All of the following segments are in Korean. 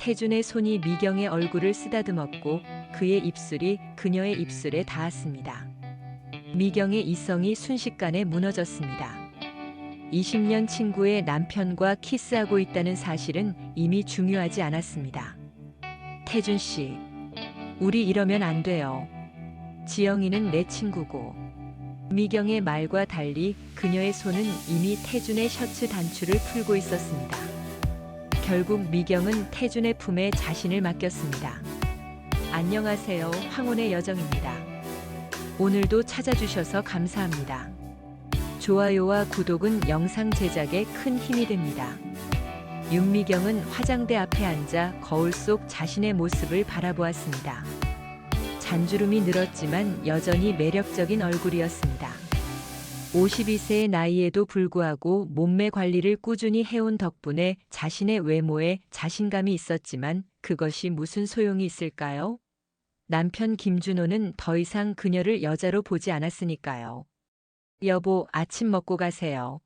태준의 손이 미경의 얼굴을 쓰다듬었고 그의 입술이 그녀의 입술에 닿았습니다. 미경의 이성이 순식간에 무너졌습니다. 20년 친구의 남편과 키스하고 있다는 사실은 이미 중요하지 않았습니다. 태준 씨, 우리 이러면 안 돼요. 지영이는 내 친구고. 미경의 말과 달리 그녀의 손은 이미 태준의 셔츠 단추를 풀고 있었습니다. 결국 미경은 태준의 품에 자신을 맡겼습니다. 안녕하세요, 황혼의 여정입니다. 오늘도 찾아주셔서 감사합니다. 좋아요와 구독은 영상 제작에 큰 힘이 됩니다. 윤미경은 화장대 앞에 앉아 거울 속 자신의 모습을 바라보았습니다. 잔주름이 늘었지만 여전히 매력적인 얼굴이었습니다. 52세의 나이에도 불구하고 몸매 관리를 꾸준히 해온 덕분에 자신의 외모에 자신감이 있었지만 그것이 무슨 소용이 있을까요? 남편 김준호는 더 이상 그녀를 여자로 보지 않았으니까요. 여보, 아침 먹고 가세요.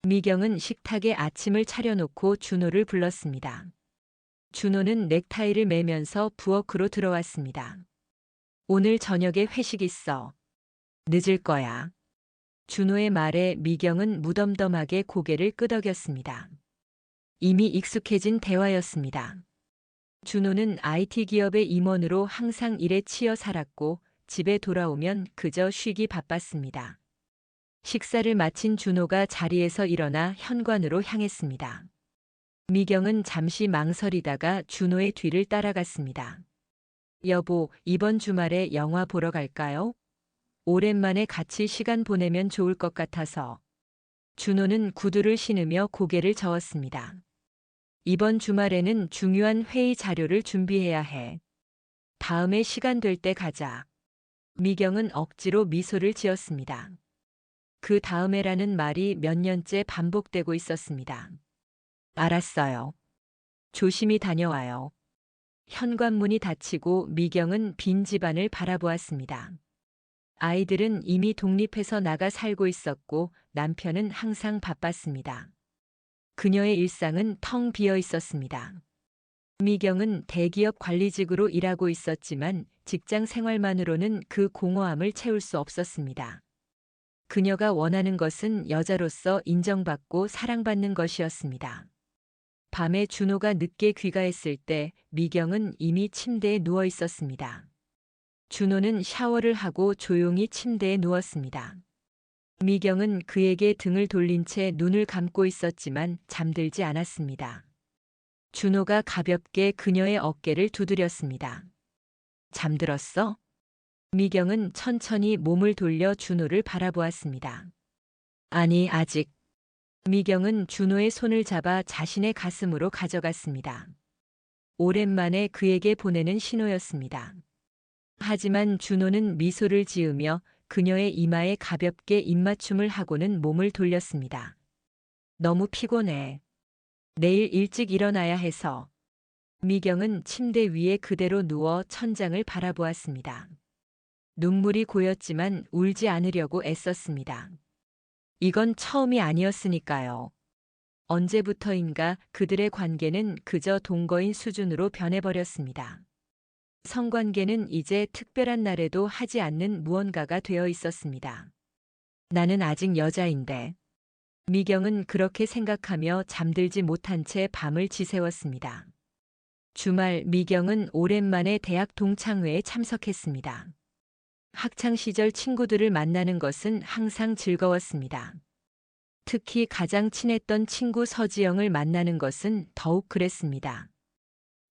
미경은 식탁에 아침을 차려놓고 준호를 불렀습니다. 준호는 넥타이를 매면서 부엌으로 들어왔습니다. 오늘 저녁에 회식 있어. 늦을 거야. 준호의 말에 미경은 무덤덤하게 고개를 끄덕였습니다. 이미 익숙해진 대화였습니다. 준호는 IT 기업의 임원으로 항상 일에 치여 살았고 집에 돌아오면 그저 쉬기 바빴습니다. 식사를 마친 준호가 자리에서 일어나 현관으로 향했습니다. 미경은 잠시 망설이다가 준호의 뒤를 따라갔습니다. 여보, 이번 주말에 영화 보러 갈까요? 오랜만에 같이 시간 보내면 좋을 것 같아서. 준호는 구두를 신으며 고개를 저었습니다. 이번 주말에는 중요한 회의 자료를 준비해야 해. 다음에 시간 될 때 가자. 미경은 억지로 미소를 지었습니다. 그 다음에라는 말이 몇 년째 반복되고 있었습니다. 알았어요. 조심히 다녀와요. 현관문이 닫히고 미경은 빈 집안을 바라보았습니다. 아이들은 이미 독립해서 나가 살고 있었고 남편은 항상 바빴습니다. 그녀의 일상은 텅 비어 있었습니다. 미경은 대기업 관리직으로 일하고 있었지만 직장 생활만으로는 그 공허함을 채울 수 없었습니다. 그녀가 원하는 것은 여자로서 인정받고 사랑받는 것이었습니다. 밤에 준호가 늦게 귀가했을 때 미경은 이미 침대에 누워 있었습니다. 준호는 샤워를 하고 조용히 침대에 누웠습니다. 미경은 그에게 등을 돌린 채 눈을 감고 있었지만 잠들지 않았습니다. 준호가 가볍게 그녀의 어깨를 두드렸습니다. 잠들었어? 미경은 천천히 몸을 돌려 준호를 바라보았습니다. 아니, 아직. 미경은 준호의 손을 잡아 자신의 가슴으로 가져갔습니다. 오랜만에 그에게 보내는 신호였습니다. 하지만 준호는 미소를 지으며 그녀의 이마에 가볍게 입맞춤을 하고는 몸을 돌렸습니다. 너무 피곤해. 내일 일찍 일어나야 해서. 미경은 침대 위에 그대로 누워 천장을 바라보았습니다. 눈물이 고였지만 울지 않으려고 애썼습니다. 이건 처음이 아니었으니까요. 언제부터인가 그들의 관계는 그저 동거인 수준으로 변해버렸습니다. 성관계는 이제 특별한 날에도 하지 않는 무언가가 되어 있었습니다. 나는 아직 여자인데. 미경은 그렇게 생각하며 잠들지 못한 채 밤을 지새웠습니다. 주말 미경은 오랜만에 대학 동창회에 참석했습니다. 학창시절 친구들을 만나는 것은 항상 즐거웠습니다. 특히 가장 친했던 친구 서지영을 만나는 것은 더욱 그랬습니다.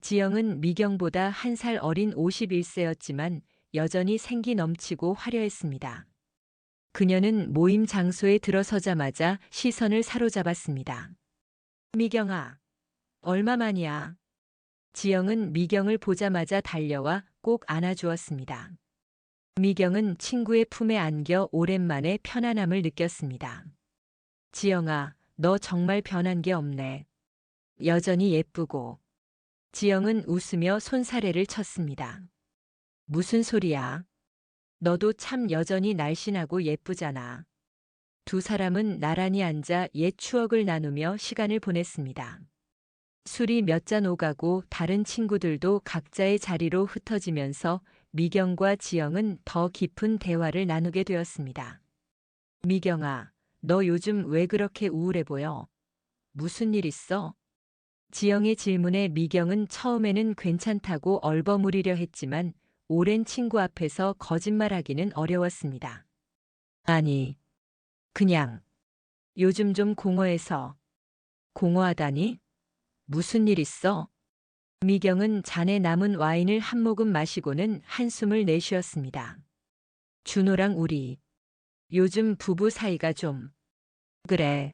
지영은 미경보다 1살 어린 51세였지만 여전히 생기 넘치고 화려했습니다. 그녀는 모임 장소에 들어서자마자 시선을 사로잡았습니다. 미경아, 얼마만이야? 지영은 미경을 보자마자 달려와 꼭 안아주었습니다. 미경은 친구의 품에 안겨 오랜만에 편안함을 느꼈습니다. 지영아, 너 정말 변한 게 없네. 여전히 예쁘고. 지영은 웃으며 손사래를 쳤습니다. 무슨 소리야? 너도 참 여전히 날씬하고 예쁘잖아. 두 사람은 나란히 앉아 옛 추억을 나누며 시간을 보냈습니다. 술이 몇 잔 오가고 다른 친구들도 각자의 자리로 흩어지면서 미경과 지영은 더 깊은 대화를 나누게 되었습니다. 미경아, 너 요즘 왜 그렇게 우울해 보여? 무슨 일 있어? 지영의 질문에 미경은 처음에는 괜찮다고 얼버무리려 했지만 오랜 친구 앞에서 거짓말하기는 어려웠습니다. 아니, 그냥 요즘 좀 공허해서. 공허하다니? 무슨 일 있어? 미경은 잔에 남은 와인을 한 모금 마시고는 한숨을 내쉬었습니다. 준호랑 우리 요즘 부부 사이가 좀 그래.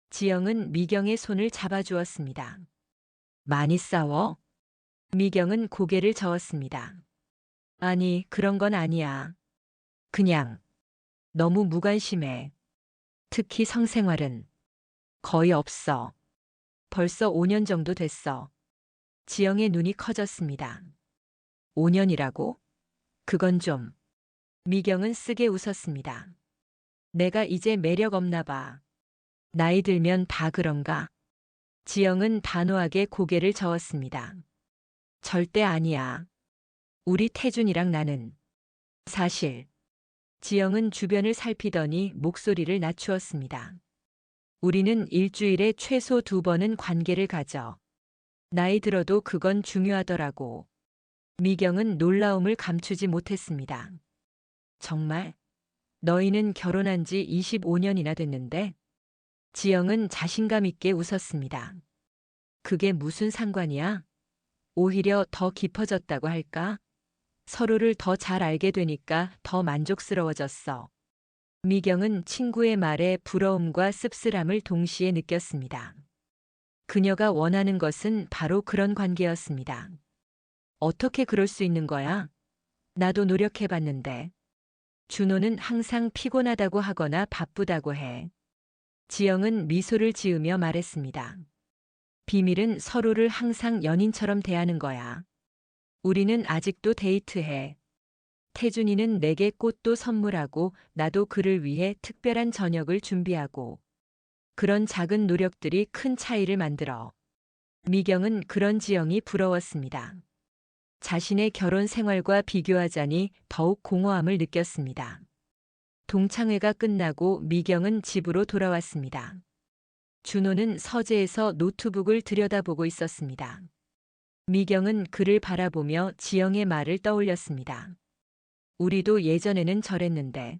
지영은 미경의 손을 잡아주었습니다. 많이 싸워? 미경은 고개를 저었습니다. 아니, 그런 건 아니야. 그냥 너무 무관심해. 특히 성생활은 거의 없어. 벌써 5년 정도 됐어. 지영의 눈이 커졌습니다. 5년이라고? 그건 좀. 미경은 쓰게 웃었습니다. 내가 이제 매력 없나 봐. 나이 들면 다 그런가? 지영은 단호하게 고개를 저었습니다. 절대 아니야. 우리 태준이랑 나는. 사실. 지영은 주변을 살피더니 목소리를 낮추었습니다. 우리는 일주일에 최소 2번은 관계를 가져. 나이 들어도 그건 중요하더라고. 미경은 놀라움을 감추지 못했습니다. 정말? 너희는 결혼한 지 25년이나 됐는데? 지영은 자신감 있게 웃었습니다. 그게 무슨 상관이야? 오히려 더 깊어졌다고 할까? 서로를 더 잘 알게 되니까 더 만족스러워졌어. 미경은 친구의 말에 부러움과 씁쓸함을 동시에 느꼈습니다. 그녀가 원하는 것은 바로 그런 관계였습니다. 어떻게 그럴 수 있는 거야? 나도 노력해봤는데. 준호는 항상 피곤하다고 하거나 바쁘다고 해. 지영은 미소를 지으며 말했습니다. 비밀은 서로를 항상 연인처럼 대하는 거야. 우리는 아직도 데이트해. 태준이는 내게 꽃도 선물하고 나도 그를 위해 특별한 저녁을 준비하고. 그런 작은 노력들이 큰 차이를 만들어. 미경은 그런 지영이 부러웠습니다. 자신의 결혼 생활과 비교하자니 더욱 공허함을 느꼈습니다. 동창회가 끝나고 미경은 집으로 돌아왔습니다. 준호는 서재에서 노트북을 들여다보고 있었습니다. 미경은 그를 바라보며 지영의 말을 떠올렸습니다. 우리도 예전에는 저랬는데.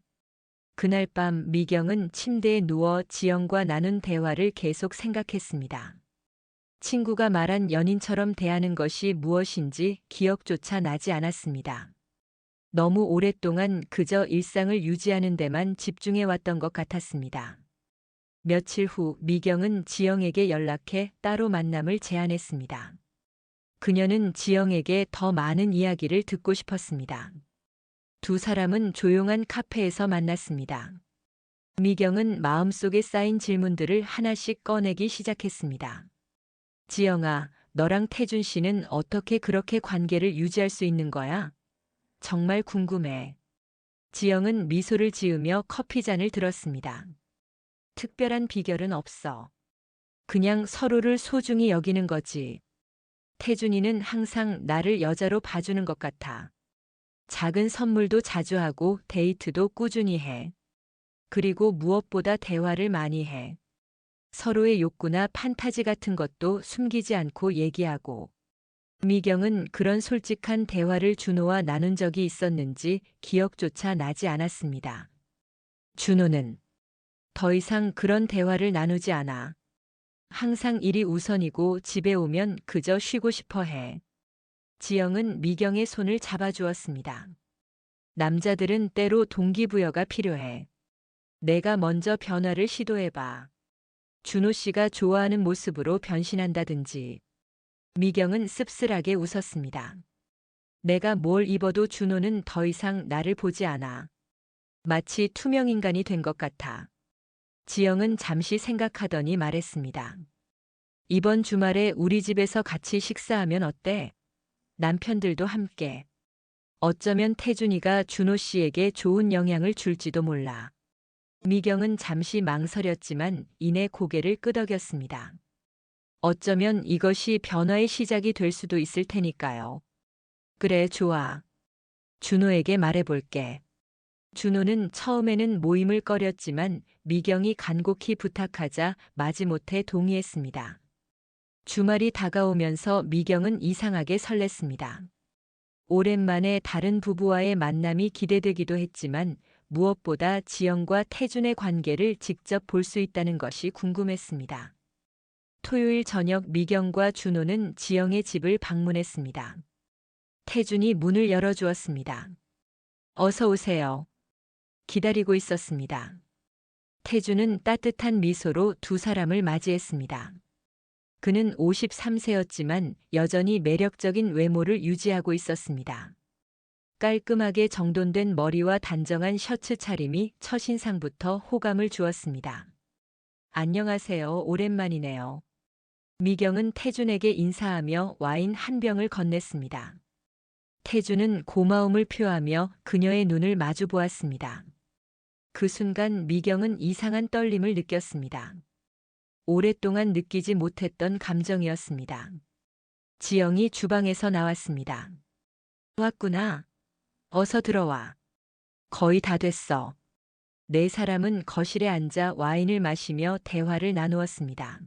그날 밤 미경은 침대에 누워 지영과 나눈 대화를 계속 생각했습니다. 친구가 말한 연인처럼 대하는 것이 무엇인지 기억조차 나지 않았습니다. 너무 오랫동안 그저 일상을 유지하는 데만 집중해왔던 것 같았습니다. 며칠 후 미경은 지영에게 연락해 따로 만남을 제안했습니다. 그녀는 지영에게 더 많은 이야기를 듣고 싶었습니다. 두 사람은 조용한 카페에서 만났습니다. 미경은 마음속에 쌓인 질문들을 하나씩 꺼내기 시작했습니다. 지영아, 너랑 태준 씨는 어떻게 그렇게 관계를 유지할 수 있는 거야? 정말 궁금해. 지영은 미소를 지으며 커피잔을 들었습니다. 특별한 비결은 없어. 그냥 서로를 소중히 여기는 거지. 태준이는 항상 나를 여자로 봐주는 것 같아. 작은 선물도 자주 하고 데이트도 꾸준히 해. 그리고 무엇보다 대화를 많이 해. 서로의 욕구나 판타지 같은 것도 숨기지 않고 얘기하고. 미경은 그런 솔직한 대화를 준호와 나눈 적이 있었는지 기억조차 나지 않았습니다. 준호는 더 이상 그런 대화를 나누지 않아. 항상 일이 우선이고 집에 오면 그저 쉬고 싶어 해. 지영은 미경의 손을 잡아주었습니다. 남자들은 때로 동기부여가 필요해. 내가 먼저 변화를 시도해봐. 준호 씨가 좋아하는 모습으로 변신한다든지. 미경은 씁쓸하게 웃었습니다. 내가 뭘 입어도 준호는 더 이상 나를 보지 않아. 마치 투명인간이 된 것 같아. 지영은 잠시 생각하더니 말했습니다. 이번 주말에 우리 집에서 같이 식사하면 어때? 남편들도 함께. 어쩌면 태준이가 준호 씨에게 좋은 영향을 줄지도 몰라. 미경은 잠시 망설였지만 이내 고개를 끄덕였습니다. 어쩌면 이것이 변화의 시작이 될 수도 있을 테니까요. 그래, 좋아. 준호에게 말해볼게. 준호는 처음에는 모임을 꺼렸지만 미경이 간곡히 부탁하자 마지못해 동의했습니다. 주말이 다가오면서 미경은 이상하게 설렜습니다. 오랜만에 다른 부부와의 만남이 기대되기도 했지만 무엇보다 지영과 태준의 관계를 직접 볼 수 있다는 것이 궁금했습니다. 토요일 저녁 미경과 준호는 지영의 집을 방문했습니다. 태준이 문을 열어주었습니다. 어서 오세요. 기다리고 있었습니다. 태준은 따뜻한 미소로 두 사람을 맞이했습니다. 그는 53세였지만 여전히 매력적인 외모를 유지하고 있었습니다. 깔끔하게 정돈된 머리와 단정한 셔츠 차림이 첫인상부터 호감을 주었습니다. 안녕하세요. 오랜만이네요. 미경은 태준에게 인사하며 와인 한 병을 건넸습니다. 태준은 고마움을 표하며 그녀의 눈을 마주 보았습니다. 그 순간 미경은 이상한 떨림을 느꼈습니다. 오랫동안 느끼지 못했던 감정이었습니다. 지영이 주방에서 나왔습니다. 왔구나. 어서 들어와. 거의 다 됐어. 네 사람은 거실에 앉아 와인을 마시며 대화를 나누었습니다.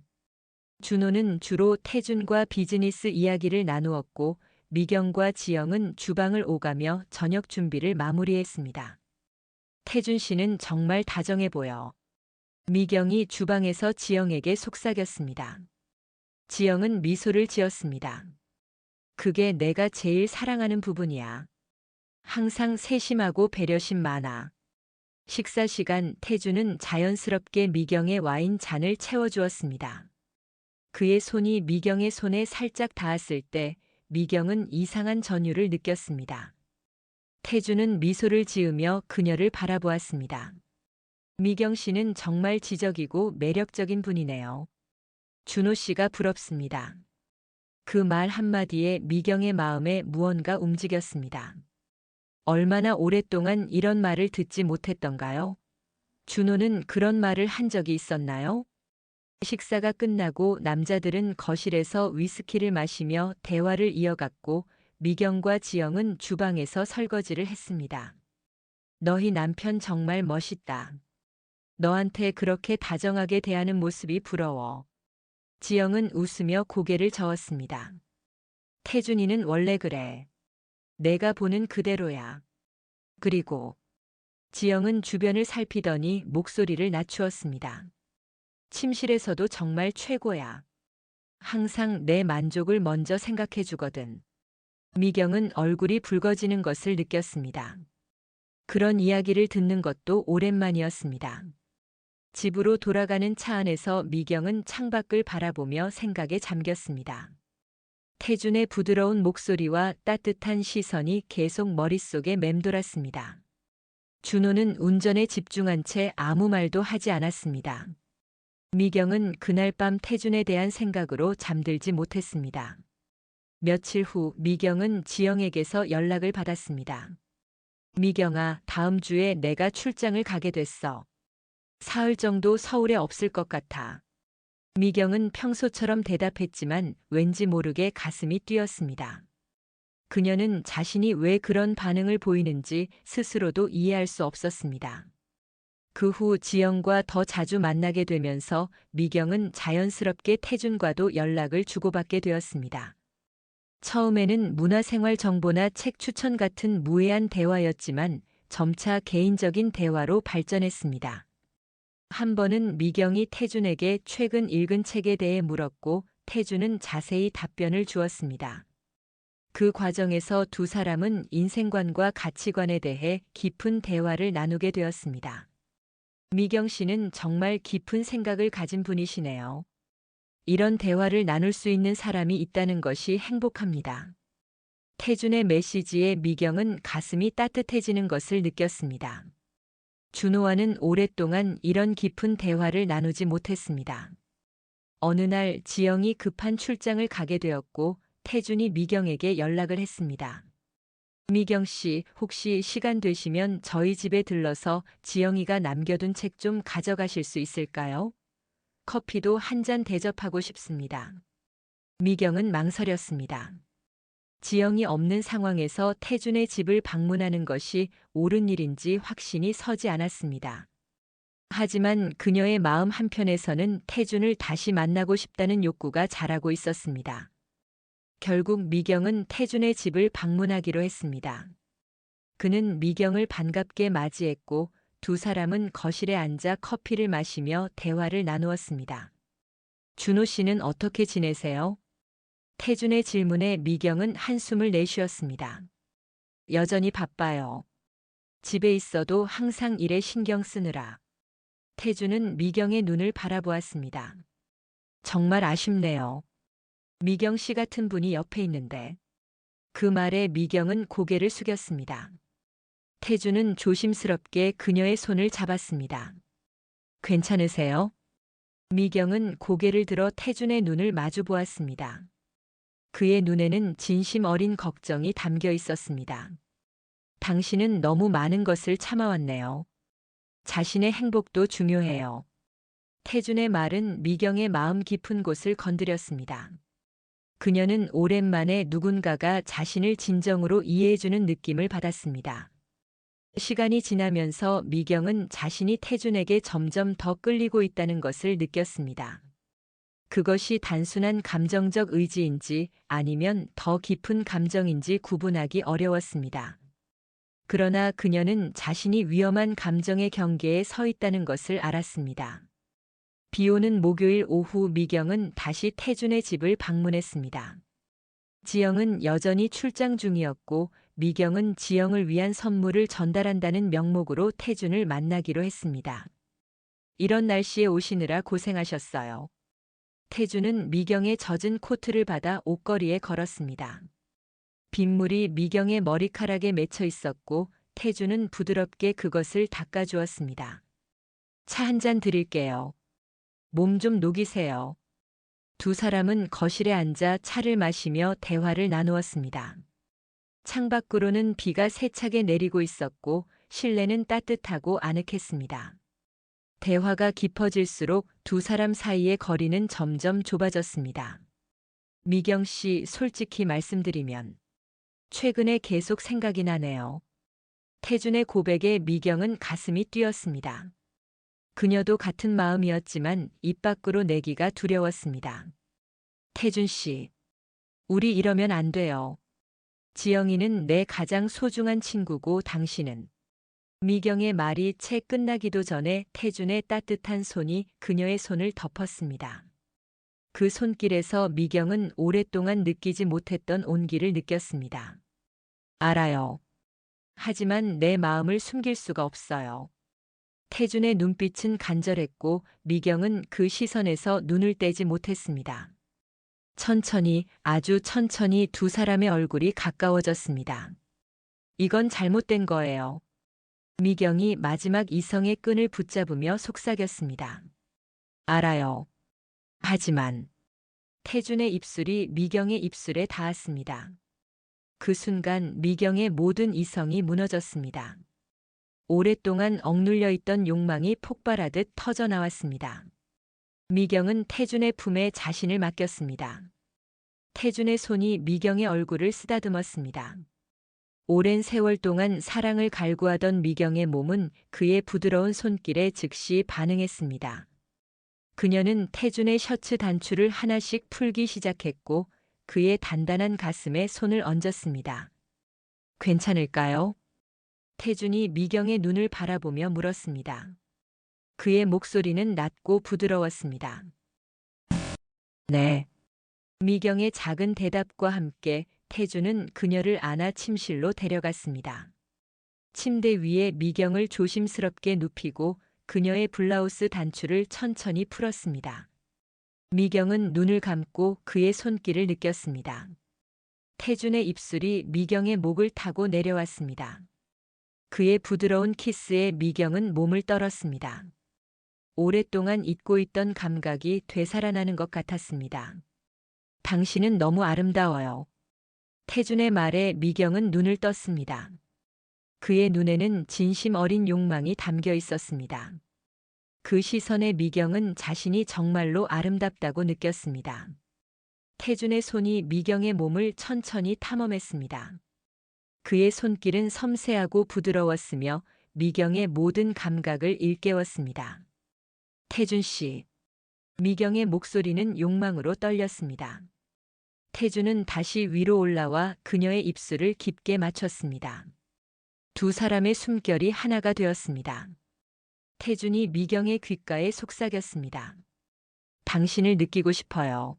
준호는 주로 태준과 비즈니스 이야기를 나누었고 미경과 지영은 주방을 오가며 저녁 준비를 마무리했습니다. 태준 씨는 정말 다정해 보여. 미경이 주방에서 지영에게 속삭였습니다. 지영은 미소를 지었습니다. 그게 내가 제일 사랑하는 부분이야. 항상 세심하고 배려심 많아. 식사 시간 태준은 자연스럽게 미경의 와인 잔을 채워주었습니다. 그의 손이 미경의 손에 살짝 닿았을 때 미경은 이상한 전율을 느꼈습니다. 태준은 미소를 지으며 그녀를 바라보았습니다. 미경 씨는 정말 지적이고 매력적인 분이네요. 준호 씨가 부럽습니다. 그 말 한마디에 미경의 마음에 무언가 움직였습니다. 얼마나 오랫동안 이런 말을 듣지 못했던가요? 준호는 그런 말을 한 적이 있었나요? 식사가 끝나고 남자들은 거실에서 위스키를 마시며 대화를 이어갔고 미경과 지영은 주방에서 설거지를 했습니다. 너희 남편 정말 멋있다. 너한테 그렇게 다정하게 대하는 모습이 부러워. 지영은 웃으며 고개를 저었습니다. 태준이는 원래 그래. 내가 보는 그대로야. 그리고 지영은 주변을 살피더니 목소리를 낮추었습니다. 침실에서도 정말 최고야. 항상 내 만족을 먼저 생각해 주거든. 미경은 얼굴이 붉어지는 것을 느꼈습니다. 그런 이야기를 듣는 것도 오랜만이었습니다. 집으로 돌아가는 차 안에서 미경은 창밖을 바라보며 생각에 잠겼습니다. 태준의 부드러운 목소리와 따뜻한 시선이 계속 머릿속에 맴돌았습니다. 준호는 운전에 집중한 채 아무 말도 하지 않았습니다. 미경은 그날 밤 태준에 대한 생각으로 잠들지 못했습니다. 며칠 후 미경은 지영에게서 연락을 받았습니다. 미경아, 다음 주에 내가 출장을 가게 됐어. 사흘 정도 서울에 없을 것 같아. 미경은 평소처럼 대답했지만 왠지 모르게 가슴이 뛰었습니다. 그녀는 자신이 왜 그런 반응을 보이는지 스스로도 이해할 수 없었습니다. 그 후 지영과 더 자주 만나게 되면서 미경은 자연스럽게 태준과도 연락을 주고받게 되었습니다. 처음에는 문화생활 정보나 책 추천 같은 무해한 대화였지만 점차 개인적인 대화로 발전했습니다. 한 번은 미경이 태준에게 최근 읽은 책에 대해 물었고 태준은 자세히 답변을 주었습니다. 그 과정에서 두 사람은 인생관과 가치관에 대해 깊은 대화를 나누게 되었습니다. 미경 씨는 정말 깊은 생각을 가진 분이시네요. 이런 대화를 나눌 수 있는 사람이 있다는 것이 행복합니다. 태준의 메시지에 미경은 가슴이 따뜻해지는 것을 느꼈습니다. 준호와는 오랫동안 이런 깊은 대화를 나누지 못했습니다. 어느 날 지영이 급한 출장을 가게 되었고 태준이 미경에게 연락을 했습니다. 미경 씨, 혹시 시간 되시면 저희 집에 들러서 지영이가 남겨둔 책 좀 가져가실 수 있을까요? 커피도 한 잔 대접하고 싶습니다. 미경은 망설였습니다. 지영이 없는 상황에서 태준의 집을 방문하는 것이 옳은 일인지 확신이 서지 않았습니다. 하지만 그녀의 마음 한편에서는 태준을 다시 만나고 싶다는 욕구가 자라고 있었습니다. 결국 미경은 태준의 집을 방문하기로 했습니다. 그는 미경을 반갑게 맞이했고 두 사람은 거실에 앉아 커피를 마시며 대화를 나누었습니다. 준호 씨는 어떻게 지내세요? 태준의 질문에 미경은 한숨을 내쉬었습니다. 여전히 바빠요. 집에 있어도 항상 일에 신경 쓰느라. 태준은 미경의 눈을 바라보았습니다. 정말 아쉽네요. 미경 씨 같은 분이 옆에 있는데. 그 말에 미경은 고개를 숙였습니다. 태준은 조심스럽게 그녀의 손을 잡았습니다. 괜찮으세요? 미경은 고개를 들어 태준의 눈을 마주 보았습니다. 그의 눈에는 진심 어린 걱정이 담겨 있었습니다. 당신은 너무 많은 것을 참아왔네요. 자신의 행복도 중요해요. 태준의 말은 미경의 마음 깊은 곳을 건드렸습니다. 그녀는 오랜만에 누군가가 자신을 진정으로 이해해주는 느낌을 받았습니다. 시간이 지나면서 미경은 자신이 태준에게 점점 더 끌리고 있다는 것을 느꼈습니다. 그것이 단순한 감정적 의지인지 아니면 더 깊은 감정인지 구분하기 어려웠습니다. 그러나 그녀는 자신이 위험한 감정의 경계에 서 있다는 것을 알았습니다. 비 오는 목요일 오후 미경은 다시 태준의 집을 방문했습니다. 지영은 여전히 출장 중이었고 미경은 지영을 위한 선물을 전달한다는 명목으로 태준을 만나기로 했습니다. 이런 날씨에 오시느라 고생하셨어요. 태준은 미경의 젖은 코트를 받아 옷걸이에 걸었습니다. 빗물이 미경의 머리카락에 맺혀 있었고 태준은 부드럽게 그것을 닦아주었습니다. 차 한 잔 드릴게요. 몸 좀 녹이세요. 두 사람은 거실에 앉아 차를 마시며 대화를 나누었습니다. 창밖으로는 비가 세차게 내리고 있었고 실내는 따뜻하고 아늑했습니다. 대화가 깊어질수록 두 사람 사이의 거리는 점점 좁아졌습니다. 미경 씨, 솔직히 말씀드리면 최근에 계속 생각이 나네요. 태준의 고백에 미경은 가슴이 뛰었습니다. 그녀도 같은 마음이었지만 입 밖으로 내기가 두려웠습니다. 태준 씨, 우리 이러면 안 돼요. 지영이는 내 가장 소중한 친구고 당신은. 미경의 말이 채 끝나기도 전에 태준의 따뜻한 손이 그녀의 손을 덮었습니다. 그 손길에서 미경은 오랫동안 느끼지 못했던 온기를 느꼈습니다. 알아요. 하지만 내 마음을 숨길 수가 없어요. 태준의 눈빛은 간절했고 미경은 그 시선에서 눈을 떼지 못했습니다. 천천히, 아주 천천히 두 사람의 얼굴이 가까워졌습니다. 이건 잘못된 거예요. 미경이 마지막 이성의 끈을 붙잡으며 속삭였습니다. 알아요. 하지만 태준의 입술이 미경의 입술에 닿았습니다. 그 순간 미경의 모든 이성이 무너졌습니다. 오랫동안 억눌려 있던 욕망이 폭발하듯 터져나왔습니다. 미경은 태준의 품에 자신을 맡겼습니다. 태준의 손이 미경의 얼굴을 쓰다듬었습니다. 오랜 세월 동안 사랑을 갈구하던 미경의 몸은 그의 부드러운 손길에 즉시 반응했습니다. 그녀는 태준의 셔츠 단추를 하나씩 풀기 시작했고 그의 단단한 가슴에 손을 얹었습니다. 괜찮을까요? 태준이 미경의 눈을 바라보며 물었습니다. 그의 목소리는 낮고 부드러웠습니다. 네. 미경의 작은 대답과 함께 태준은 그녀를 안아 침실로 데려갔습니다. 침대 위에 미경을 조심스럽게 눕히고 그녀의 블라우스 단추를 천천히 풀었습니다. 미경은 눈을 감고 그의 손길을 느꼈습니다. 태준의 입술이 미경의 목을 타고 내려왔습니다. 그의 부드러운 키스에 미경은 몸을 떨었습니다. 오랫동안 잊고 있던 감각이 되살아나는 것 같았습니다. 당신은 너무 아름다워요. 태준의 말에 미경은 눈을 떴습니다. 그의 눈에는 진심 어린 욕망이 담겨 있었습니다. 그 시선에 미경은 자신이 정말로 아름답다고 느꼈습니다. 태준의 손이 미경의 몸을 천천히 탐험했습니다. 그의 손길은 섬세하고 부드러웠으며 미경의 모든 감각을 일깨웠습니다. 태준 씨. 미경의 목소리는 욕망으로 떨렸습니다. 태준은 다시 위로 올라와 그녀의 입술을 깊게 맞췄습니다. 두 사람의 숨결이 하나가 되었습니다. 태준이 미경의 귓가에 속삭였습니다. 당신을 느끼고 싶어요.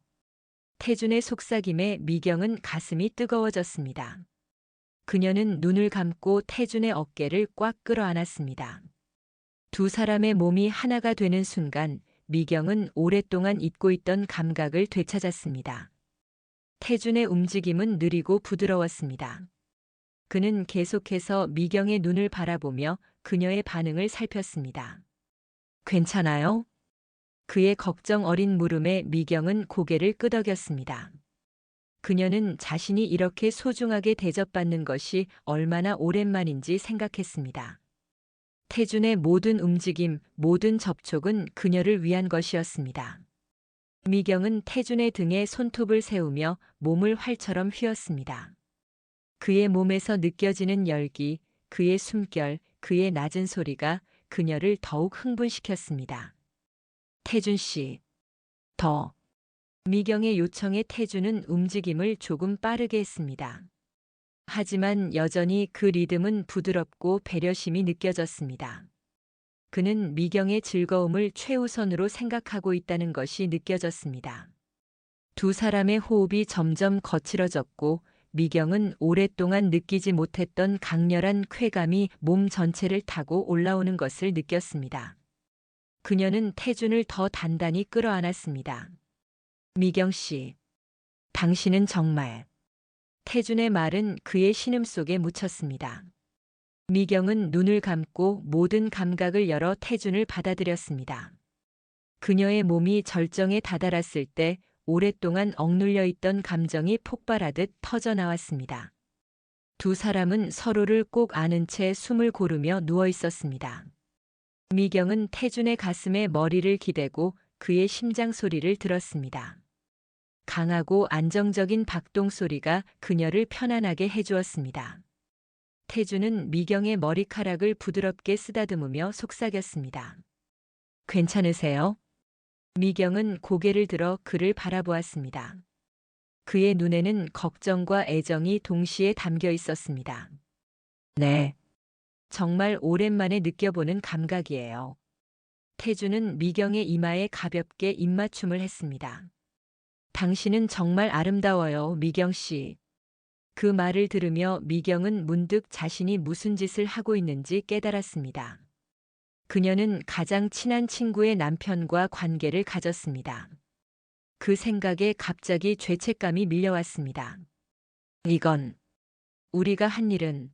태준의 속삭임에 미경은 가슴이 뜨거워졌습니다. 그녀는 눈을 감고 태준의 어깨를 꽉 끌어안았습니다. 두 사람의 몸이 하나가 되는 순간 미경은 오랫동안 잊고 있던 감각을 되찾았습니다. 태준의 움직임은 느리고 부드러웠습니다. 그는 계속해서 미경의 눈을 바라보며 그녀의 반응을 살폈습니다. 괜찮아요? 그의 걱정 어린 물음에 미경은 고개를 끄덕였습니다. 그녀는 자신이 이렇게 소중하게 대접받는 것이 얼마나 오랜만인지 생각했습니다. 태준의 모든 움직임, 모든 접촉은 그녀를 위한 것이었습니다. 미경은 태준의 등에 손톱을 세우며 몸을 활처럼 휘었습니다. 그의 몸에서 느껴지는 열기, 그의 숨결, 그의 낮은 소리가 그녀를 더욱 흥분시켰습니다. 태준 씨. 더. 미경의 요청에 태준은 움직임을 조금 빠르게 했습니다. 하지만 여전히 그 리듬은 부드럽고 배려심이 느껴졌습니다. 그는 미경의 즐거움을 최우선으로 생각하고 있다는 것이 느껴졌습니다. 두 사람의 호흡이 점점 거칠어졌고 미경은 오랫동안 느끼지 못했던 강렬한 쾌감이 몸 전체를 타고 올라오는 것을 느꼈습니다. 그녀는 태준을 더 단단히 끌어안았습니다. 미경 씨, 당신은 정말. 태준의 말은 그의 신음속에 묻혔습니다. 미경은 눈을 감고 모든 감각을 열어 태준을 받아들였습니다. 그녀의 몸이 절정에 다다랐을 때 오랫동안 억눌려 있던 감정이 폭발하듯 터져나왔습니다. 두 사람은 서로를 꼭 안은 채 숨을 고르며 누워 있었습니다. 미경은 태준의 가슴에 머리를 기대고 그의 심장 소리를 들었습니다. 강하고 안정적인 박동 소리가 그녀를 편안하게 해주었습니다. 태준은 미경의 머리카락을 부드럽게 쓰다듬으며 속삭였습니다. 괜찮으세요? 미경은 고개를 들어 그를 바라보았습니다. 그의 눈에는 걱정과 애정이 동시에 담겨 있었습니다. 네. 정말 오랜만에 느껴보는 감각이에요. 태준은 미경의 이마에 가볍게 입맞춤을 했습니다. 당신은 정말 아름다워요, 미경 씨. 그 말을 들으며 미경은 문득 자신이 무슨 짓을 하고 있는지 깨달았습니다. 그녀는 가장 친한 친구의 남편과 관계를 가졌습니다. 그 생각에 갑자기 죄책감이 밀려왔습니다. 이건 우리가 한 일은.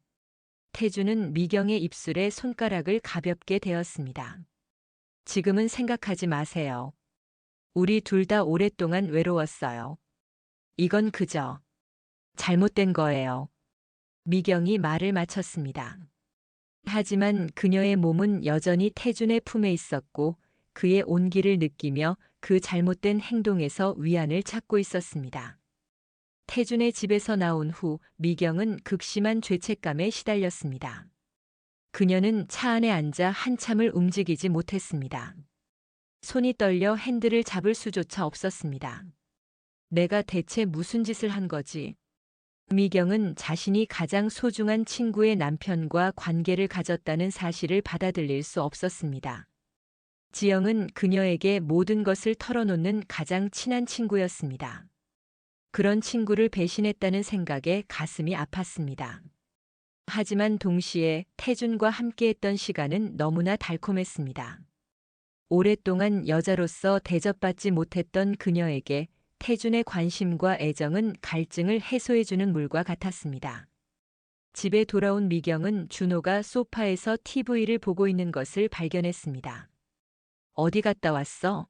태준은 미경의 입술에 손가락을 가볍게 대었습니다. 지금은 생각하지 마세요. 우리 둘 다 오랫동안 외로웠어요. 이건 그저 잘못된 거예요. 미경이 말을 마쳤습니다. 하지만 그녀의 몸은 여전히 태준의 품에 있었고 그의 온기를 느끼며 그 잘못된 행동에서 위안을 찾고 있었습니다. 태준의 집에서 나온 후 미경은 극심한 죄책감에 시달렸습니다. 그녀는 차 안에 앉아 한참을 움직이지 못했습니다. 손이 떨려 핸들을 잡을 수조차 없었습니다. 내가 대체 무슨 짓을 한 거지? 미경은 자신이 가장 소중한 친구의 남편과 관계를 가졌다는 사실을 받아들일 수 없었습니다. 지영은 그녀에게 모든 것을 털어놓는 가장 친한 친구였습니다. 그런 친구를 배신했다는 생각에 가슴이 아팠습니다. 하지만 동시에 태준과 함께했던 시간은 너무나 달콤했습니다. 오랫동안 여자로서 대접받지 못했던 그녀에게 태준의 관심과 애정은 갈증을 해소해주는 물과 같았습니다. 집에 돌아온 미경은 준호가 소파에서 TV를 보고 있는 것을 발견했습니다. 어디 갔다 왔어?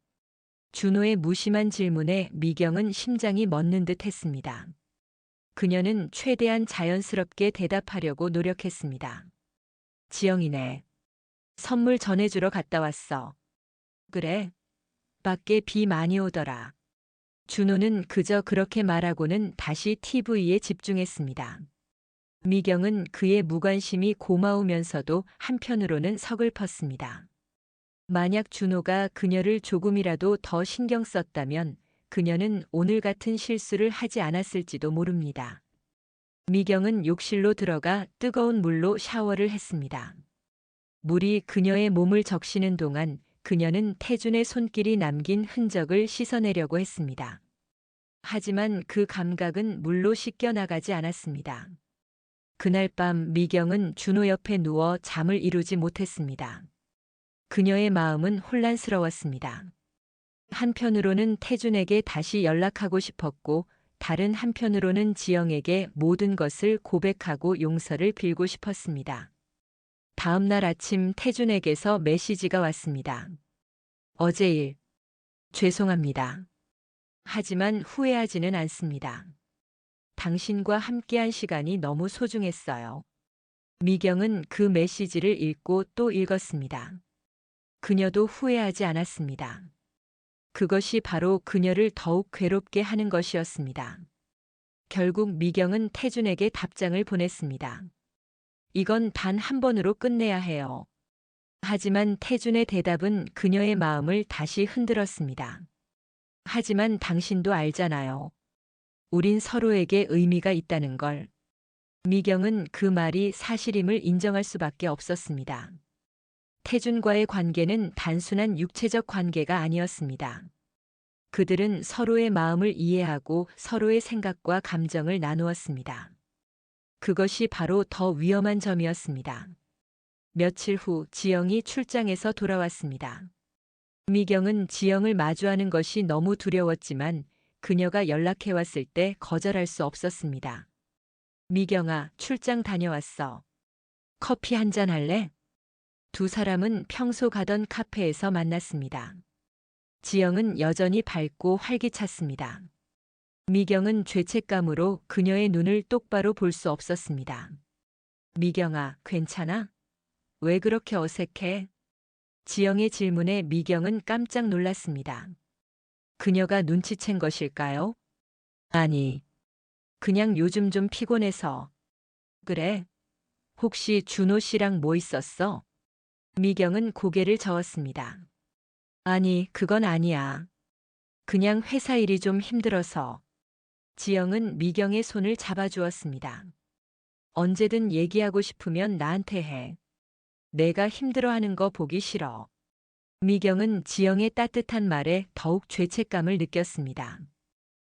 준호의 무심한 질문에 미경은 심장이 멎는 듯 했습니다. 그녀는 최대한 자연스럽게 대답하려고 노력했습니다. 지영이네. 선물 전해주러 갔다 왔어. 그래. 밖에 비 많이 오더라. 준호는 그저 그렇게 말하고는 다시 TV에 집중했습니다. 미경은 그의 무관심이 고마우면서도 한편으로는 서글펐습니다. 만약 준호가 그녀를 조금이라도 더 신경 썼다면 그녀는 오늘 같은 실수를 하지 않았을지도 모릅니다. 미경은 욕실로 들어가 뜨거운 물로 샤워를 했습니다. 물이 그녀의 몸을 적시는 동안 그녀는 태준의 손길이 남긴 흔적을 씻어내려고 했습니다. 하지만 그 감각은 물로 씻겨 나가지 않았습니다. 그날 밤 미경은 준호 옆에 누워 잠을 이루지 못했습니다. 그녀의 마음은 혼란스러웠습니다. 한편으로는 태준에게 다시 연락하고 싶었고, 다른 한편으로는 지영에게 모든 것을 고백하고 용서를 빌고 싶었습니다. 다음 날 아침 태준에게서 메시지가 왔습니다. 어제 일, 죄송합니다. 하지만 후회하지는 않습니다. 당신과 함께한 시간이 너무 소중했어요. 미경은 그 메시지를 읽고 또 읽었습니다. 그녀도 후회하지 않았습니다. 그것이 바로 그녀를 더욱 괴롭게 하는 것이었습니다. 결국 미경은 태준에게 답장을 보냈습니다. 이건 단 한 번으로 끝내야 해요. 하지만 태준의 대답은 그녀의 마음을 다시 흔들었습니다. 하지만 당신도 알잖아요. 우린 서로에게 의미가 있다는 걸. 미경은 그 말이 사실임을 인정할 수밖에 없었습니다. 태준과의 관계는 단순한 육체적 관계가 아니었습니다. 그들은 서로의 마음을 이해하고 서로의 생각과 감정을 나누었습니다. 그것이 바로 더 위험한 점이었습니다. 며칠 후 지영이 출장에서 돌아왔습니다. 미경은 지영을 마주하는 것이 너무 두려웠지만 그녀가 연락해왔을 때 거절할 수 없었습니다. 미경아, 출장 다녀왔어. 커피 한잔 할래? 두 사람은 평소 가던 카페에서 만났습니다. 지영은 여전히 밝고 활기찼습니다. 미경은 죄책감으로 그녀의 눈을 똑바로 볼 수 없었습니다. 미경아, 괜찮아? 왜 그렇게 어색해? 지영의 질문에 미경은 깜짝 놀랐습니다. 그녀가 눈치챈 것일까요? 아니, 그냥 요즘 좀 피곤해서. 그래? 혹시 준호 씨랑 뭐 있었어? 미경은 고개를 저었습니다. 아니, 그건 아니야. 그냥 회사 일이 좀 힘들어서. 지영은 미경의 손을 잡아주었습니다. 언제든 얘기하고 싶으면 나한테 해. 내가 힘들어하는 거 보기 싫어. 미경은 지영의 따뜻한 말에 더욱 죄책감을 느꼈습니다.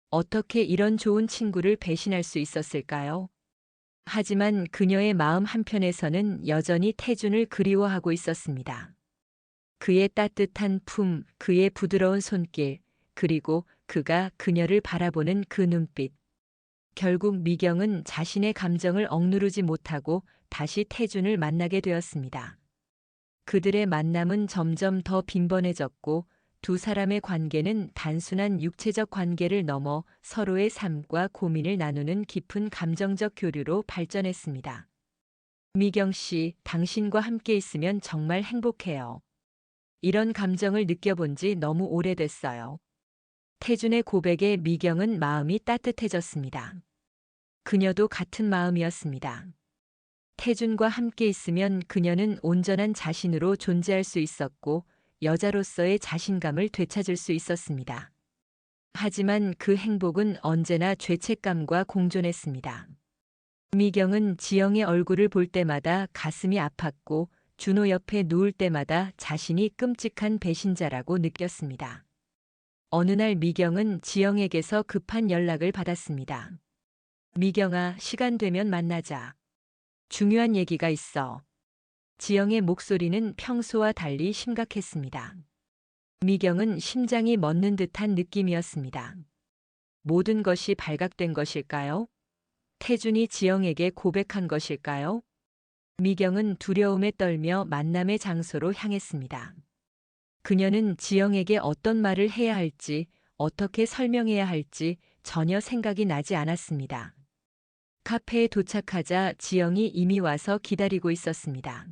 어떻게 이런 좋은 친구를 배신할 수 있었을까요? 하지만 그녀의 마음 한편에서는 여전히 태준을 그리워하고 있었습니다. 그의 따뜻한 품, 그의 부드러운 손길, 그리고 그가 그녀를 바라보는 그 눈빛. 결국 미경은 자신의 감정을 억누르지 못하고 다시 태준을 만나게 되었습니다. 그들의 만남은 점점 더 빈번해졌고 두 사람의 관계는 단순한 육체적 관계를 넘어 서로의 삶과 고민을 나누는 깊은 감정적 교류로 발전했습니다. 미경 씨, 당신과 함께 있으면 정말 행복해요. 이런 감정을 느껴본 지 너무 오래됐어요. 태준의 고백에 미경은 마음이 따뜻해졌습니다. 그녀도 같은 마음이었습니다. 태준과 함께 있으면 그녀는 온전한 자신으로 존재할 수 있었고 여자로서의 자신감을 되찾을 수 있었습니다. 하지만 그 행복은 언제나 죄책감과 공존했습니다. 미경은 지영의 얼굴을 볼 때마다 가슴이 아팠고 준호 옆에 누울 때마다 자신이 끔찍한 배신자라고 느꼈습니다. 어느 날 미경은 지영에게서 급한 연락을 받았습니다. 미경아, 시간 되면 만나자. 중요한 얘기가 있어. 지영의 목소리는 평소와 달리 심각했습니다. 미경은 심장이 멎는 듯한 느낌이었습니다. 모든 것이 발각된 것일까요? 태준이 지영에게 고백한 것일까요? 미경은 두려움에 떨며 만남의 장소로 향했습니다. 그녀는 지영에게 어떤 말을 해야 할지, 어떻게 설명해야 할지 전혀 생각이 나지 않았습니다. 카페에 도착하자 지영이 이미 와서 기다리고 있었습니다.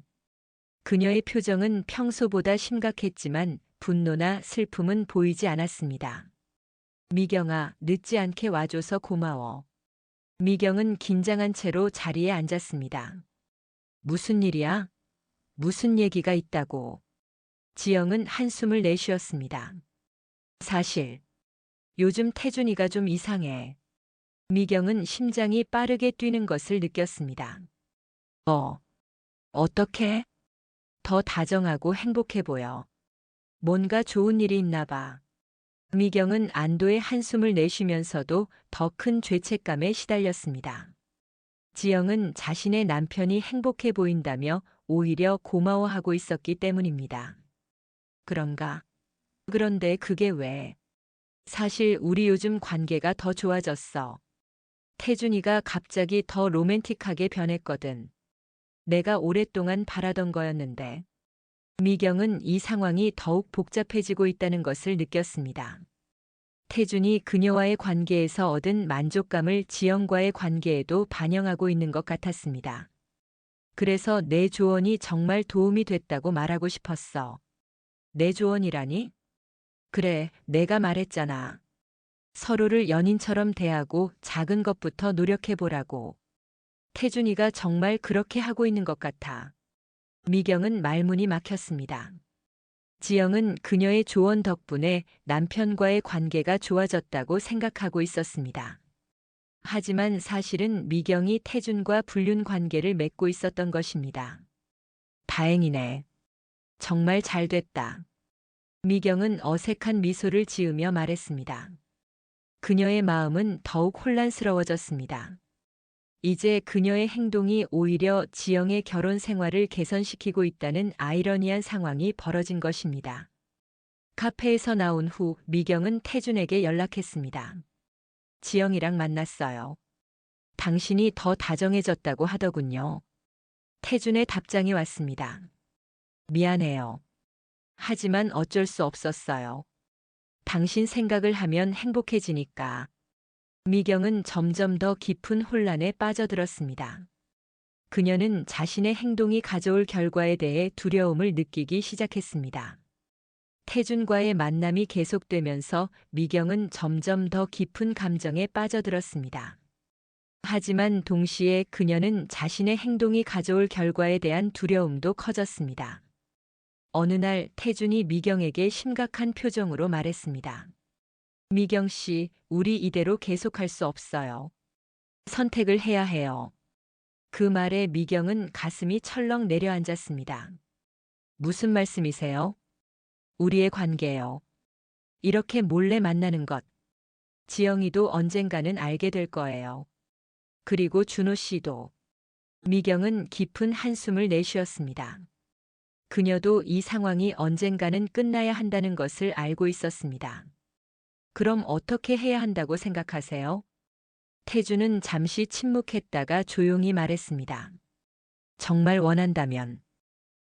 그녀의 표정은 평소보다 심각했지만 분노나 슬픔은 보이지 않았습니다. 미경아, 늦지 않게 와줘서 고마워. 미경은 긴장한 채로 자리에 앉았습니다. 무슨 일이야? 무슨 얘기가 있다고? 지영은 한숨을 내쉬었습니다. 사실, 요즘 태준이가 좀 이상해. 미경은 심장이 빠르게 뛰는 것을 느꼈습니다. 어떻게? 더 다정하고 행복해 보여. 뭔가 좋은 일이 있나 봐. 미경은 안도의 한숨을 내쉬면서도 더 큰 죄책감에 시달렸습니다. 지영은 자신의 남편이 행복해 보인다며 오히려 고마워하고 있었기 때문입니다. 그런가? 그런데 그게 왜? 사실 우리 요즘 관계가 더 좋아졌어. 태준이가 갑자기 더 로맨틱하게 변했거든. 내가 오랫동안 바라던 거였는데. 미경은 이 상황이 더욱 복잡해지고 있다는 것을 느꼈습니다. 태준이 그녀와의 관계에서 얻은 만족감을 지영과의 관계에도 반영하고 있는 것 같았습니다. 그래서 내 조언이 정말 도움이 됐다고 말하고 싶었어. 내 조언이라니? 그래, 내가 말했잖아. 서로를 연인처럼 대하고 작은 것부터 노력해보라고. 태준이가 정말 그렇게 하고 있는 것 같아. 미경은 말문이 막혔습니다. 지영은 그녀의 조언 덕분에 남편과의 관계가 좋아졌다고 생각하고 있었습니다. 하지만 사실은 미경이 태준과 불륜 관계를 맺고 있었던 것입니다. 다행이네. 정말 잘 됐다. 미경은 어색한 미소를 지으며 말했습니다. 그녀의 마음은 더욱 혼란스러워졌습니다. 이제 그녀의 행동이 오히려 지영의 결혼 생활을 개선시키고 있다는 아이러니한 상황이 벌어진 것입니다. 카페에서 나온 후 미경은 태준에게 연락했습니다. 지영이랑 만났어요. 당신이 더 다정해졌다고 하더군요. 태준의 답장이 왔습니다. 미안해요. 하지만 어쩔 수 없었어요. 당신 생각을 하면 행복해지니까. 미경은 점점 더 깊은 혼란에 빠져들었습니다. 그녀는 자신의 행동이 가져올 결과에 대해 두려움을 느끼기 시작했습니다. 태준과의 만남이 계속되면서 미경은 점점 더 깊은 감정에 빠져들었습니다. 하지만 동시에 그녀는 자신의 행동이 가져올 결과에 대한 두려움도 커졌습니다. 어느 날 태준이 미경에게 심각한 표정으로 말했습니다. 미경 씨, 우리 이대로 계속할 수 없어요. 선택을 해야 해요. 그 말에 미경은 가슴이 철렁 내려앉았습니다. 무슨 말씀이세요? 우리의 관계요. 이렇게 몰래 만나는 것. 지영이도 언젠가는 알게 될 거예요. 그리고 준호 씨도. 미경은 깊은 한숨을 내쉬었습니다. 그녀도 이 상황이 언젠가는 끝나야 한다는 것을 알고 있었습니다. 그럼 어떻게 해야 한다고 생각하세요? 태준은 잠시 침묵했다가 조용히 말했습니다. 정말 원한다면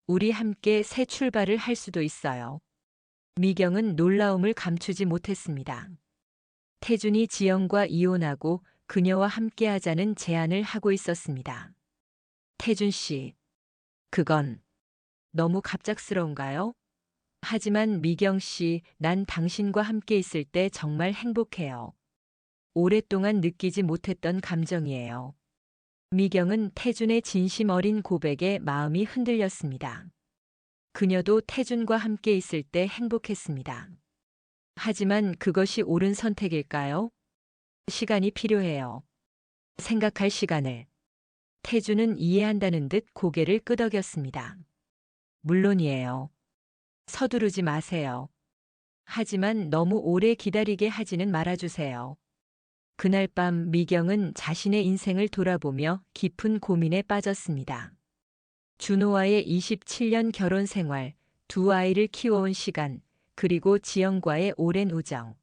우리 함께 새 출발을 할 수도 있어요. 미경은 놀라움을 감추지 못했습니다. 태준이 지영과 이혼하고 그녀와 함께 하자는 제안을 하고 있었습니다. 태준 씨, 그건 너무 갑작스러운가요? 하지만 미경 씨, 난 당신과 함께 있을 때 정말 행복해요. 오랫동안 느끼지 못했던 감정이에요. 미경은 태준의 진심 어린 고백에 마음이 흔들렸습니다. 그녀도 태준과 함께 있을 때 행복했습니다. 하지만 그것이 옳은 선택일까요? 시간이 필요해요. 생각할 시간을. 태준은 이해한다는 듯 고개를 끄덕였습니다. 물론이에요. 서두르지 마세요. 하지만 너무 오래 기다리게 하지는 말아주세요. 그날 밤 미경은 자신의 인생을 돌아보며 깊은 고민에 빠졌습니다. 준호와의 27년 결혼 생활, 두 아이를 키워온 시간, 그리고 지영과의 오랜 우정.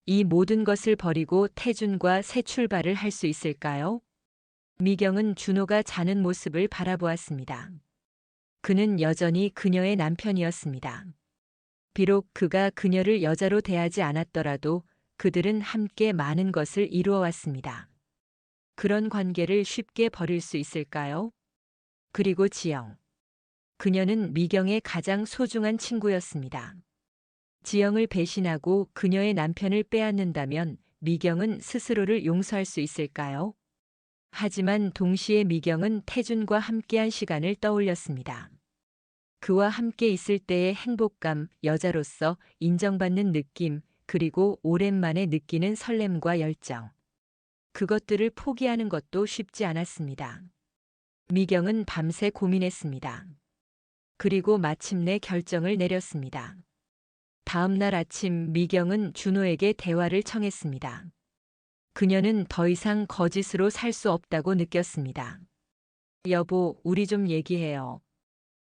이 모든 것을 버리고 태준과 새 출발을 할 수 있을까요? 미경은 준호가 자는 모습을 바라보았습니다. 그는 여전히 그녀의 남편이었습니다. 비록 그가 그녀를 여자로 대하지 않았더라도 그들은 함께 많은 것을 이루어왔습니다. 그런 관계를 쉽게 버릴 수 있을까요? 그리고 지영. 그녀는 미경의 가장 소중한 친구였습니다. 지영을 배신하고 그녀의 남편을 빼앗는다면 미경은 스스로를 용서할 수 있을까요? 하지만 동시에 미경은 태준과 함께한 시간을 떠올렸습니다. 그와 함께 있을 때의 행복감, 여자로서 인정받는 느낌, 그리고 오랜만에 느끼는 설렘과 열정. 그것들을 포기하는 것도 쉽지 않았습니다. 미경은 밤새 고민했습니다. 그리고 마침내 결정을 내렸습니다. 다음 날 아침 미경은 준호에게 대화를 청했습니다. 그녀는 더 이상 거짓으로 살 수 없다고 느꼈습니다. 여보, 우리 좀 얘기해요.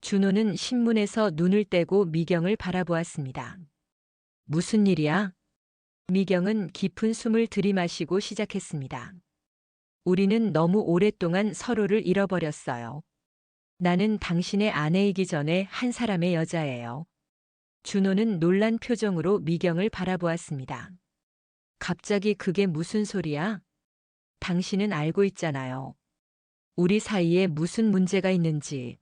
준호는 신문에서 눈을 떼고 미경을 바라보았습니다. 무슨 일이야? 미경은 깊은 숨을 들이마시고 시작했습니다. 우리는 너무 오랫동안 서로를 잃어버렸어요. 나는 당신의 아내이기 전에 한 사람의 여자예요. 준호는 놀란 표정으로 미경을 바라보았습니다. 갑자기 그게 무슨 소리야? 당신은 알고 있잖아요. 우리 사이에 무슨 문제가 있는지.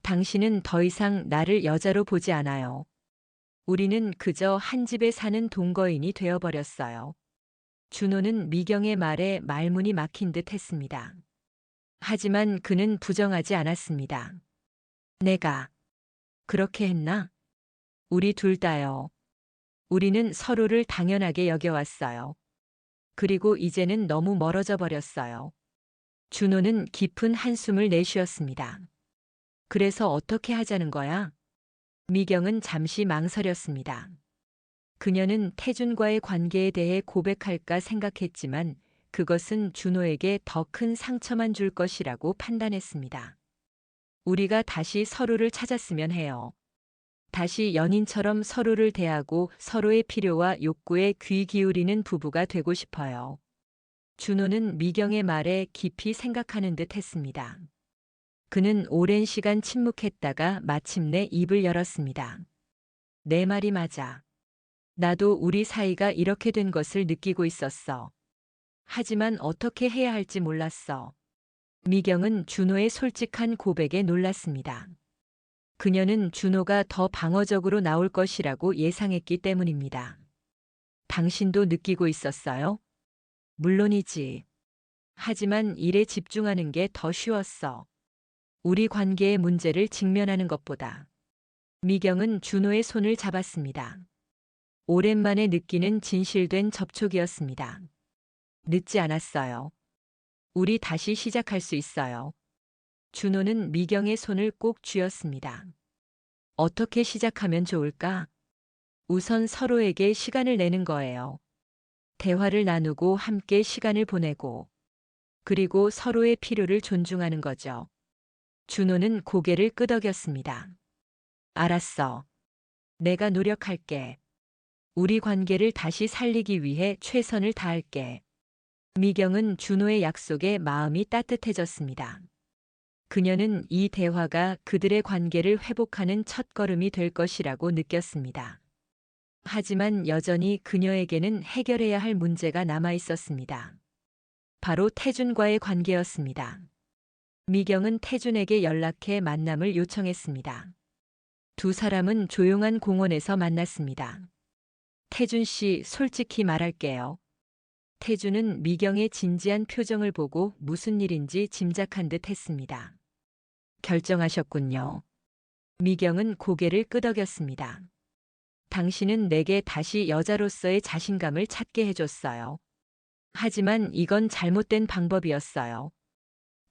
당신은 더 이상 나를 여자로 보지 않아요. 우리는 그저 한 집에 사는 동거인이 되어버렸어요. 준호는 미경의 말에 말문이 막힌 듯 했습니다. 하지만 그는 부정하지 않았습니다. 내가 그렇게 했나? 우리 둘 다요. 우리는 서로를 당연하게 여겨왔어요. 그리고 이제는 너무 멀어져 버렸어요. 준호는 깊은 한숨을 내쉬었습니다. 그래서 어떻게 하자는 거야? 미경은 잠시 망설였습니다. 그녀는 태준과의 관계에 대해 고백할까 생각했지만 그것은 준호에게 더 큰 상처만 줄 것이라고 판단했습니다. 우리가 다시 서로를 찾았으면 해요. 다시 연인처럼 서로를 대하고 서로의 필요와 욕구에 귀 기울이는 부부가 되고 싶어요. 준호는 미경의 말에 깊이 생각하는 듯 했습니다. 그는 오랜 시간 침묵했다가 마침내 입을 열었습니다. 내 말이 맞아. 나도 우리 사이가 이렇게 된 것을 느끼고 있었어. 하지만 어떻게 해야 할지 몰랐어. 미경은 준호의 솔직한 고백에 놀랐습니다. 그녀는 준호가 더 방어적으로 나올 것이라고 예상했기 때문입니다. 당신도 느끼고 있었어요? 물론이지. 하지만 일에 집중하는 게 더 쉬웠어. 우리 관계의 문제를 직면하는 것보다. 미경은 준호의 손을 잡았습니다. 오랜만에 느끼는 진실된 접촉이었습니다. 늦지 않았어요. 우리 다시 시작할 수 있어요. 준호는 미경의 손을 꼭 쥐었습니다. 어떻게 시작하면 좋을까? 우선 서로에게 시간을 내는 거예요. 대화를 나누고 함께 시간을 보내고, 그리고 서로의 필요를 존중하는 거죠. 준호는 고개를 끄덕였습니다. 알았어. 내가 노력할게. 우리 관계를 다시 살리기 위해 최선을 다할게. 미경은 준호의 약속에 마음이 따뜻해졌습니다. 그녀는 이 대화가 그들의 관계를 회복하는 첫걸음이 될 것이라고 느꼈습니다. 하지만 여전히 그녀에게는 해결해야 할 문제가 남아 있었습니다. 바로 태준과의 관계였습니다. 미경은 태준에게 연락해 만남을 요청했습니다. 두 사람은 조용한 공원에서 만났습니다. 태준 씨, 솔직히 말할게요. 태준은 미경의 진지한 표정을 보고 무슨 일인지 짐작한 듯 했습니다. 결정하셨군요. 미경은 고개를 끄덕였습니다. 당신은 내게 다시 여자로서의 자신감을 찾게 해줬어요. 하지만 이건 잘못된 방법이었어요.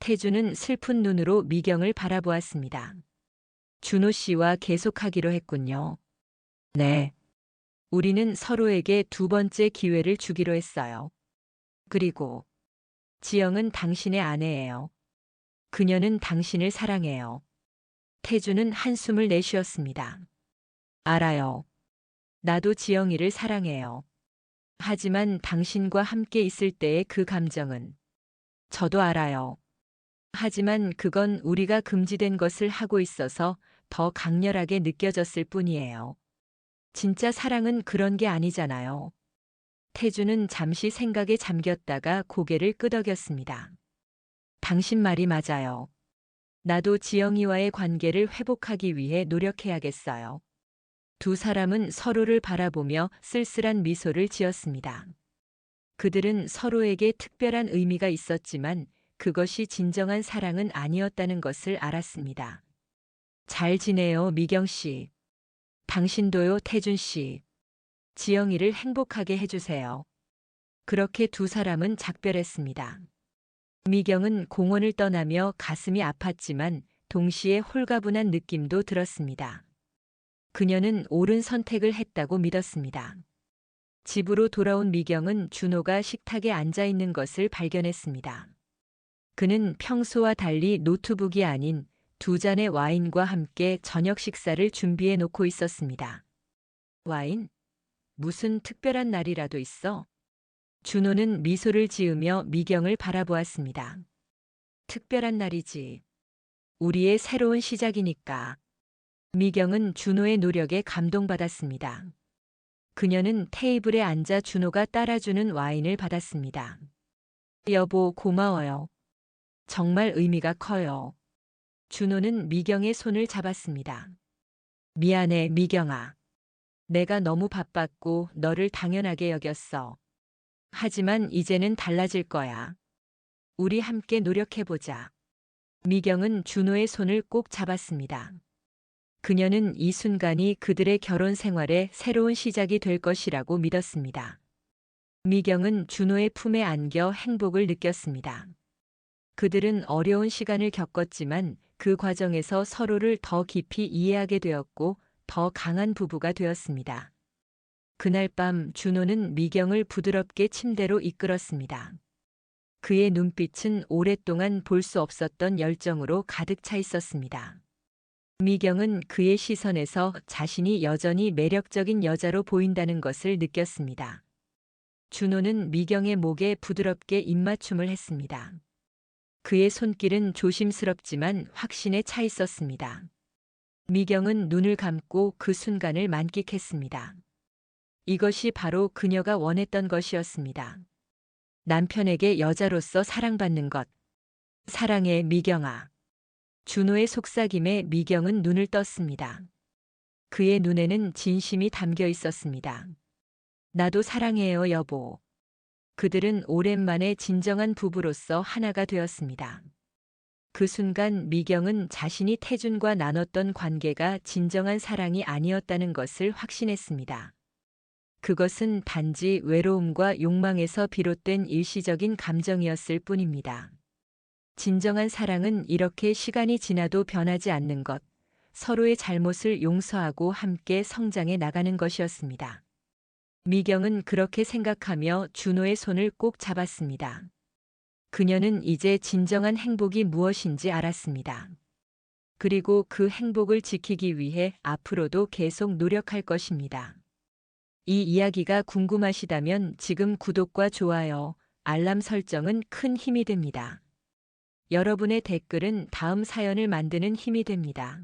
태준은 슬픈 눈으로 미경을 바라보았습니다. 준호 씨와 계속하기로 했군요. 네. 우리는 서로에게 두 번째 기회를 주기로 했어요. 그리고 지영은 당신의 아내예요. 그녀는 당신을 사랑해요. 태준은 한숨을 내쉬었습니다. 알아요. 나도 지영이를 사랑해요. 하지만 당신과 함께 있을 때의 그 감정은 저도 알아요. 하지만 그건 우리가 금지된 것을 하고 있어서 더 강렬하게 느껴졌을 뿐이에요. 진짜 사랑은 그런 게 아니잖아요. 태준은 잠시 생각에 잠겼다가 고개를 끄덕였습니다. 당신 말이 맞아요. 나도 지영이와의 관계를 회복하기 위해 노력해야겠어요. 두 사람은 서로를 바라보며 쓸쓸한 미소를 지었습니다. 그들은 서로에게 특별한 의미가 있었지만 그것이 진정한 사랑은 아니었다는 것을 알았습니다. 잘 지내요, 미경 씨. 당신도요, 태준 씨. 지영이를 행복하게 해주세요. 그렇게 두 사람은 작별했습니다. 미경은 공원을 떠나며 가슴이 아팠지만 동시에 홀가분한 느낌도 들었습니다. 그녀는 옳은 선택을 했다고 믿었습니다. 집으로 돌아온 미경은 준호가 식탁에 앉아 있는 것을 발견했습니다. 그는 평소와 달리 노트북이 아닌 두 잔의 와인과 함께 저녁 식사를 준비해 놓고 있었습니다. 와인? 무슨 특별한 날이라도 있어? 준호는 미소를 지으며 미경을 바라보았습니다. 특별한 날이지. 우리의 새로운 시작이니까. 미경은 준호의 노력에 감동받았습니다. 그녀는 테이블에 앉아 준호가 따라주는 와인을 받았습니다. 여보, 고마워요. 정말 의미가 커요. 준호는 미경의 손을 잡았습니다. 미안해, 미경아. 내가 너무 바빴고 너를 당연하게 여겼어. 하지만 이제는 달라질 거야. 우리 함께 노력해보자. 미경은 준호의 손을 꼭 잡았습니다. 그녀는 이 순간이 그들의 결혼 생활의 새로운 시작이 될 것이라고 믿었습니다. 미경은 준호의 품에 안겨 행복을 느꼈습니다. 그들은 어려운 시간을 겪었지만 그 과정에서 서로를 더 깊이 이해하게 되었고 더 강한 부부가 되었습니다. 그날 밤 준호는 미경을 부드럽게 침대로 이끌었습니다. 그의 눈빛은 오랫동안 볼 수 없었던 열정으로 가득 차 있었습니다. 미경은 그의 시선에서 자신이 여전히 매력적인 여자로 보인다는 것을 느꼈습니다. 준호는 미경의 목에 부드럽게 입맞춤을 했습니다. 그의 손길은 조심스럽지만 확신에 차 있었습니다. 미경은 눈을 감고 그 순간을 만끽했습니다. 이것이 바로 그녀가 원했던 것이었습니다. 남편에게 여자로서 사랑받는 것. 사랑해, 미경아. 준호의 속삭임에 미경은 눈을 떴습니다. 그의 눈에는 진심이 담겨 있었습니다. 나도 사랑해요, 여보. 그들은 오랜만에 진정한 부부로서 하나가 되었습니다. 그 순간 미경은 자신이 태준과 나눴던 관계가 진정한 사랑이 아니었다는 것을 확신했습니다. 그것은 단지 외로움과 욕망에서 비롯된 일시적인 감정이었을 뿐입니다. 진정한 사랑은 이렇게 시간이 지나도 변하지 않는 것, 서로의 잘못을 용서하고 함께 성장해 나가는 것이었습니다. 미경은 그렇게 생각하며 준호의 손을 꼭 잡았습니다. 그녀는 이제 진정한 행복이 무엇인지 알았습니다. 그리고 그 행복을 지키기 위해 앞으로도 계속 노력할 것입니다. 이 이야기가 궁금하시다면 지금 구독과 좋아요, 알람 설정은 큰 힘이 됩니다. 여러분의 댓글은 다음 사연을 만드는 힘이 됩니다.